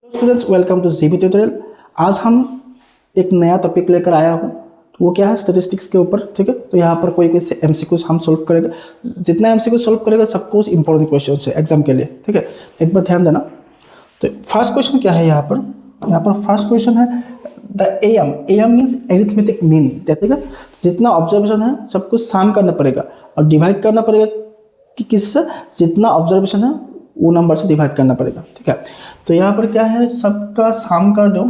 Students welcome two GB tutorial. आज हम एक नया टॉपिक लेकर आया हूँ। तो वो क्या है, स्टैटिस्टिक्स के ऊपर। ठीक है, तो यहाँ पर कोई कोई एमसीक्यूज हम सोल्व करेंगे। जितना एमसीक्यू सोल्व करेगा सब कुछ इंपॉर्टेंट क्वेश्चन है एग्जाम के लिए। ठीक है, एक बार ध्यान देना। तो फर्स्ट क्वेश्चन क्या है यहाँ पर फर्स्ट क्वेश्चन है the M means arithmetic mean. ठीक है, जितना ऑब्जर्वेशन है सब कुछ सम करना पड़ेगा और डिवाइड करना पड़ेगा कि किससे, जितना ऑब्जर्वेशन है वो नंबर से डिवाइड करना पड़ेगा। ठीक है, तो यहाँ पर क्या है, सबका सम कर दो।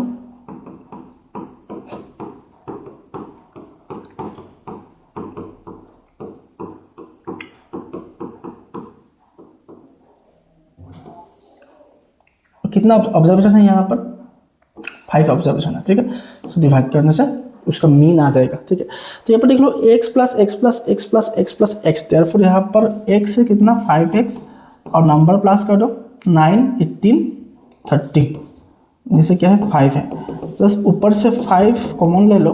कितना ऑब्जर्वेशन है यहाँ पर, 5 ऑब्जर्वेशन है। ठीक है, तो डिवाइड करने से उसका मीन आ जाएगा। ठीक है, तो यहाँ पर देख लो x plus x plus x plus x plus x, therefore यहाँ पर x है कितना 5x और नंबर प्लस कर दो 9, 18, 30। जैसे क्या है 5 है, जस्ट ऊपर से 5 कॉमन ले लो,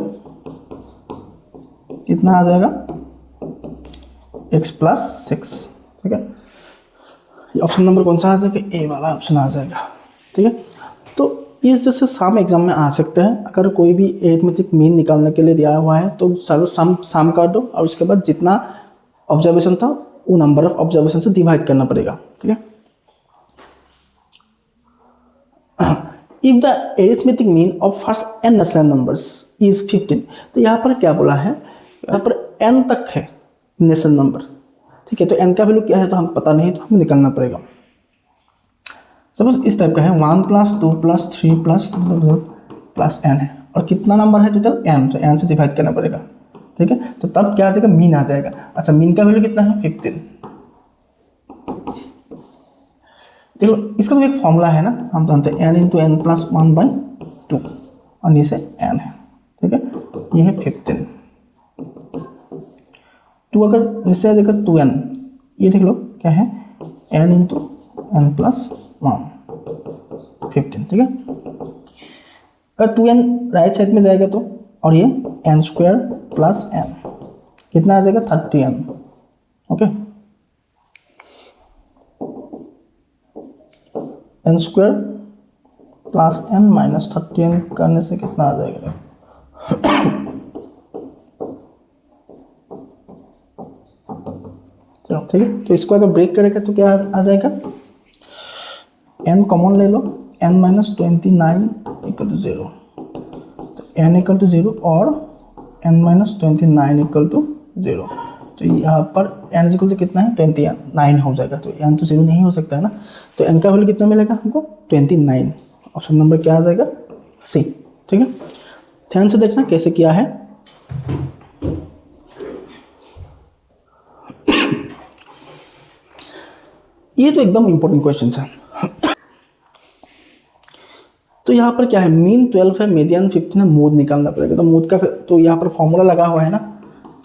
कितना आ जाएगा x प्लस 6। ठीक है, ऑप्शन नंबर कौन सा आ जाएगा, ए वाला ऑप्शन आ जाएगा। ठीक है, तो इस जैसे सम एग्जाम में आ सकते हैं। अगर कोई भी एरिथमेटिक मीन निकालने के लिए दिया हुआ है तो सारो सम कर दो और उसके बाद जितना ऑब्जर्वेशन था वो नंबर ऑफ ऑब्जर्वेशन से डिवाइड करना पड़ेगा। ठीक है, if the arithmetic mean of first n natural numbers is 15, तो यहाँ पर क्या बोला है, यहाँ पर n तक है नेचुरल नंबर। ठीक है, तो n का वैल्यू क्या है तो हमको पता नहीं, तो हमें निकालना पड़ेगा। सपोज इस टाइप का है 1 प्लस 2 प्लस 3 प्लस n है और कितना नंबर है टोटल n, तो n से डिवाइड करना पड़ेगा। ठीक है, तो तब क्या आ जाएगा, मीन आ जाएगा। अच्छा, मीन का वैल्यू कितना है 15। देखो इसका तो एक फॉर्मूला है ना, हम जानते हैं n इंटू एन प्लस 1/2 और नीचे n है। ठीक है, ये है 15। 2 अगर नीचे आ जाएगा 2n, ये देख लो क्या है n इंटू एन प्लस 15। ठीक है, अगर 2n राइट साइड में जाएगा तो, और ये n स्क्वायर प्लस n कितना आ जाएगा 30n। Okay, n square plus n minus 30n करने से कितना आ जाएगा चलो ठीक है, तो इसको अगर ब्रेक करेगा तो क्या आ जाएगा, n कॉमन ले लो, n माइनस 29 इक्वल टू 0, तो n इक्वल टू 0 और n माइनस 29 इक्वल टू 0। तो यहाँ पर n इक्वल टू कितना है 29 हो जाएगा, तो n तो 0 नहीं हो सकता है ना, तो n का वैल्यू कितना मिलेगा हमको 29। ऑप्शन नंबर क्या आ जाएगा, सी। ठीक है, ध्यान से देखना कैसे किया है। ये तो एकदम इंपॉर्टेंट क्वेश्चन है। तो यहाँ पर क्या है, मीन 12 है, मीडियन 15 है, मोड निकालना पड़ेगा। तो मोड का तो यहाँ पर फॉर्मूला लगा हुआ है ना,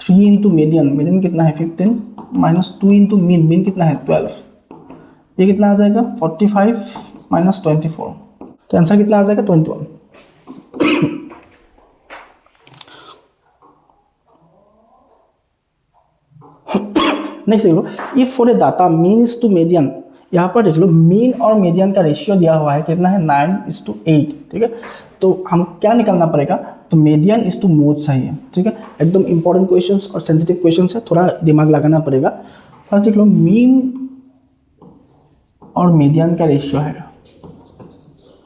3 इंटू मीडियन कितना है 15 माइनस 2 इंटू मीन कितना है 12, ये कितना आ जाएगा 45 माइनस 24, तो आंसर कितना आ जाएगा 21। नेक्स्ट देख लो, if for a data mean is to median, यहाँ पर देख लो मीन और मीडियन का रेशियो दिया हुआ है कितना है 9:8। ठीक है, तो हम क्या निकालना पड़ेगा, तो मीडियन इज टू मोड चाहिए। ठीक है, एकदम इंपॉर्टेंट क्वेश्चंस और सेंसिटिव क्वेश्चंस है, थोड़ा दिमाग लगाना पड़ेगा। फर्स्ट देख लो मीन और मीडियन का रेशियो है,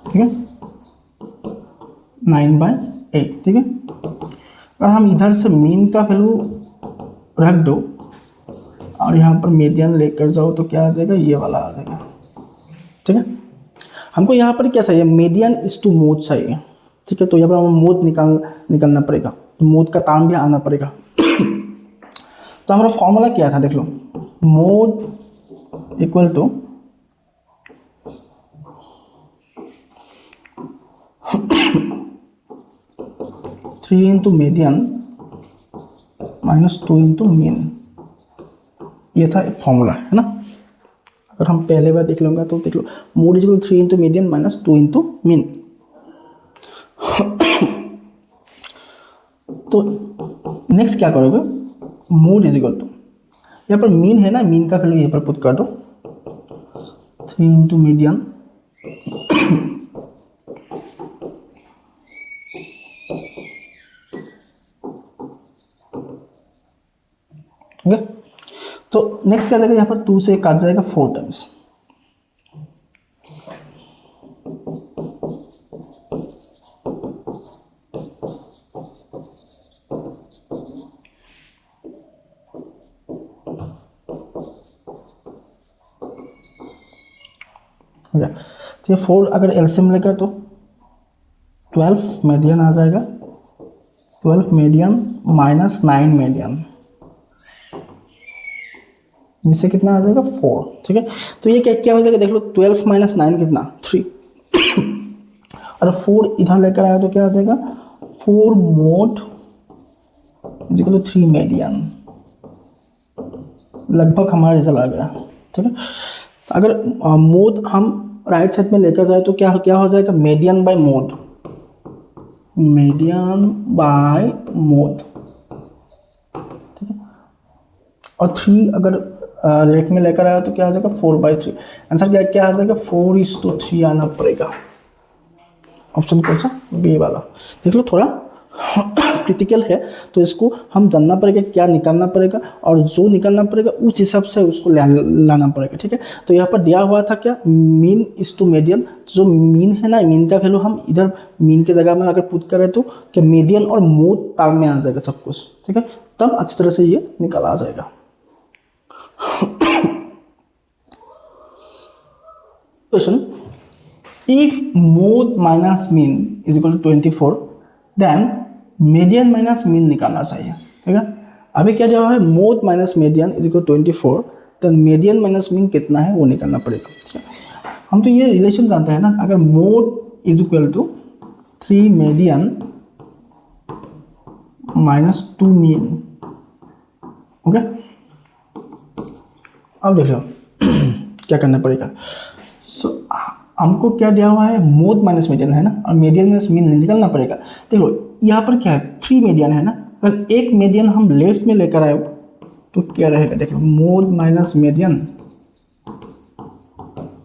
ठीक है 9/8। ठीक है, और हम इधर से मीन का वैल्यू रख दो और यहाँ पर मीडियन लेकर जाओ तो क्या आ जाएगा, ये वाला आ जाएगा। ठीक है, हमको यहाँ पर क्या चाहिए, मीडियन इज टू मोड चाहिए। ठीक है, तो यहाँ पर हमें मोड निकालना पड़ेगा, तो मोड का ताम भी आना पड़ेगा। तो हमारा फॉर्मूला क्या था, देख लो mode equal to three into median minus 2 into mean, ये था एक फॉर्मूला है ना। अगर हम पहले बार देख लूँगा तो देख लो mode is equal 3 into median minus 2 into mean. तो नेक्स्ट क्या करोगे, मोड इज इक्वल टू, यहाँ पर मीन है ना, मीन का वैल्यू यहाँ पर पुट कर दो 3 इंटू मीडियन तो नेक्स्ट क्या जाएगा, यहाँ पर 2 से काट जाएगा 4 टाइम्स। तो ये 4 अगर एलसीएम लेकर तो 12 मीडियन आ जाएगा, 12 मीडियन माइनस 9 मीडियन, इससे कितना आ जाएगा 4। ठीक है, तो ये क्या क्या हो जाएगा देख लो, 12 माइनस 9 कितना 3 और 4 इधर लेकर आया तो क्या आ जाएगा 4 मोड इक्वल टू 3 मीडियन, लगभग हमारा रिजल्ट आ गया। ठीक है, तो अगर मोड हम राइट साइड में लेकर जाए तो क्या क्या हो जाएगा, median by mode, median by mode. ठीक है, और 3 अगर लेफ्ट में लेकर आया तो क्या आ जाएगा 4/3। आंसर क्या क्या आ जाएगा 4:3 आना पड़ेगा। ऑप्शन कौन सा, बी वाला। देख लो थोड़ा क्रिटिकल है, तो इसको हम जानना पड़ेगा क्या निकालना पड़ेगा, और जो निकालना पड़ेगा उस हिसाब से उसको लाना पड़ेगा। ठीक है, तो यहाँ पर दिया हुआ था क्या, मीन इज टू मीडियन। जो मीन है ना, मीन का वैल्यू हम इधर मीन के जगह में अगर पुट करें तो क्या मीडियन और मोड टर्म में आ जाएगा सब कुछ। ठीक है, तब अच्छी तरह से ये निकाला आ जाएगा। Question, if mode minus mean is equal to 24 then median minus mean निकालना चाहिए। ठीक है, अभी क्या जवाब है, mode minus median is equal to 24 then median minus mean कितना है वो निकालना पड़ेगा। ठीक है, हम तो ये रिलेशन जानते हैं ना, अगर mode is equal to 3 median minus 2 mean। Okay, अब देख लो क्या करना पड़ेगा। हमको क्या दिया हुआ है, मोड माइनस मीडियन है ना, और मीडियन माइनस मीन निकालना पड़ेगा। देखो यहाँ पर क्या है, 3 मीडियन है ना, अगर एक मीडियन हम लेफ्ट में लेकर आए तो क्या रहेगा, देखो मोड माइनस मीडियन,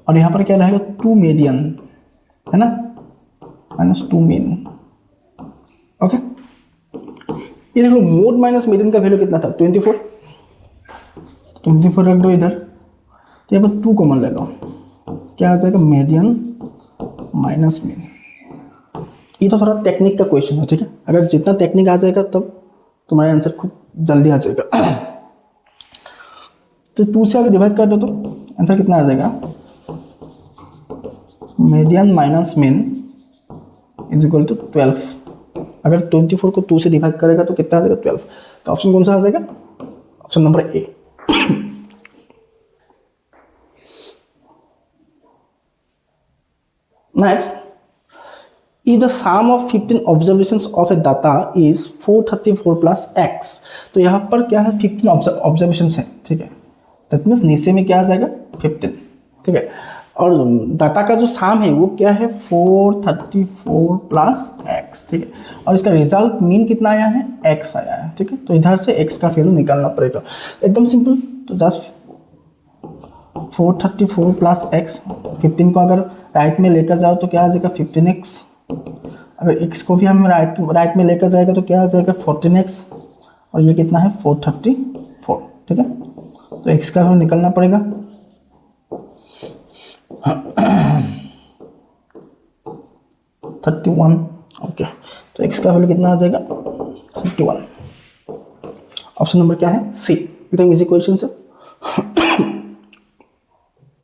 और यहाँ पर क्या रहेगा 2 मीडियन है ना, माइनस 2 मीन। ओके, ये देखो मोड माइनस मीडियन का वैल्यू कितना था 24 रख दो इधर, तो यहाँ पर 2 कॉमन ले लो, क्या आ जाएगा मीडियन माइनस मीन। ये तो थोड़ा टेक्निक का क्वेश्चन है। ठीक है, अगर जितना टेक्निक आ जाएगा तब तुम्हारा आंसर खूब जल्दी आ जाएगा। तो 2 से अगर डिवाइड कर दो तो आंसर कितना आ जाएगा, median minus mean is equal to 12। अगर 24 को 2 से डिवाइड करेगा तो कितना आ जाएगा 12। तो ऑप्शन कौन सा आ जाएगा, option number A. Next, if the sum of 15 observations of a data is 434 plus x, तो यहाँ पर क्या है 15 ऑब्जर्वेशंस है। ठीक है, दैट मीन्स नीचे में क्या आ जाएगा 15। ठीक है, और डाटा का जो साम है वो क्या है 434 प्लस x। ठीक है, और इसका रिजल्ट मीन कितना आया है, x आया है। ठीक है, तो इधर से x का वैल्यू निकालना पड़ेगा, एकदम सिंपल। तो जस्ट 434 प्लस x, 15 को अगर राइट में लेकर जाओ तो क्या आ जाएगा 15x, अगर x को भी हम राइट में लेकर जाएगा तो क्या आ जाएगा 14x, और ये कितना है 434। ठीक है, तो x का वैल्यू निकलना पड़ेगा 31। ओके, तो x का वैल्यू कितना आ जाएगा 31। ऑप्शन नंबर क्या है, सी। एकदम इजी क्वेश्चन है।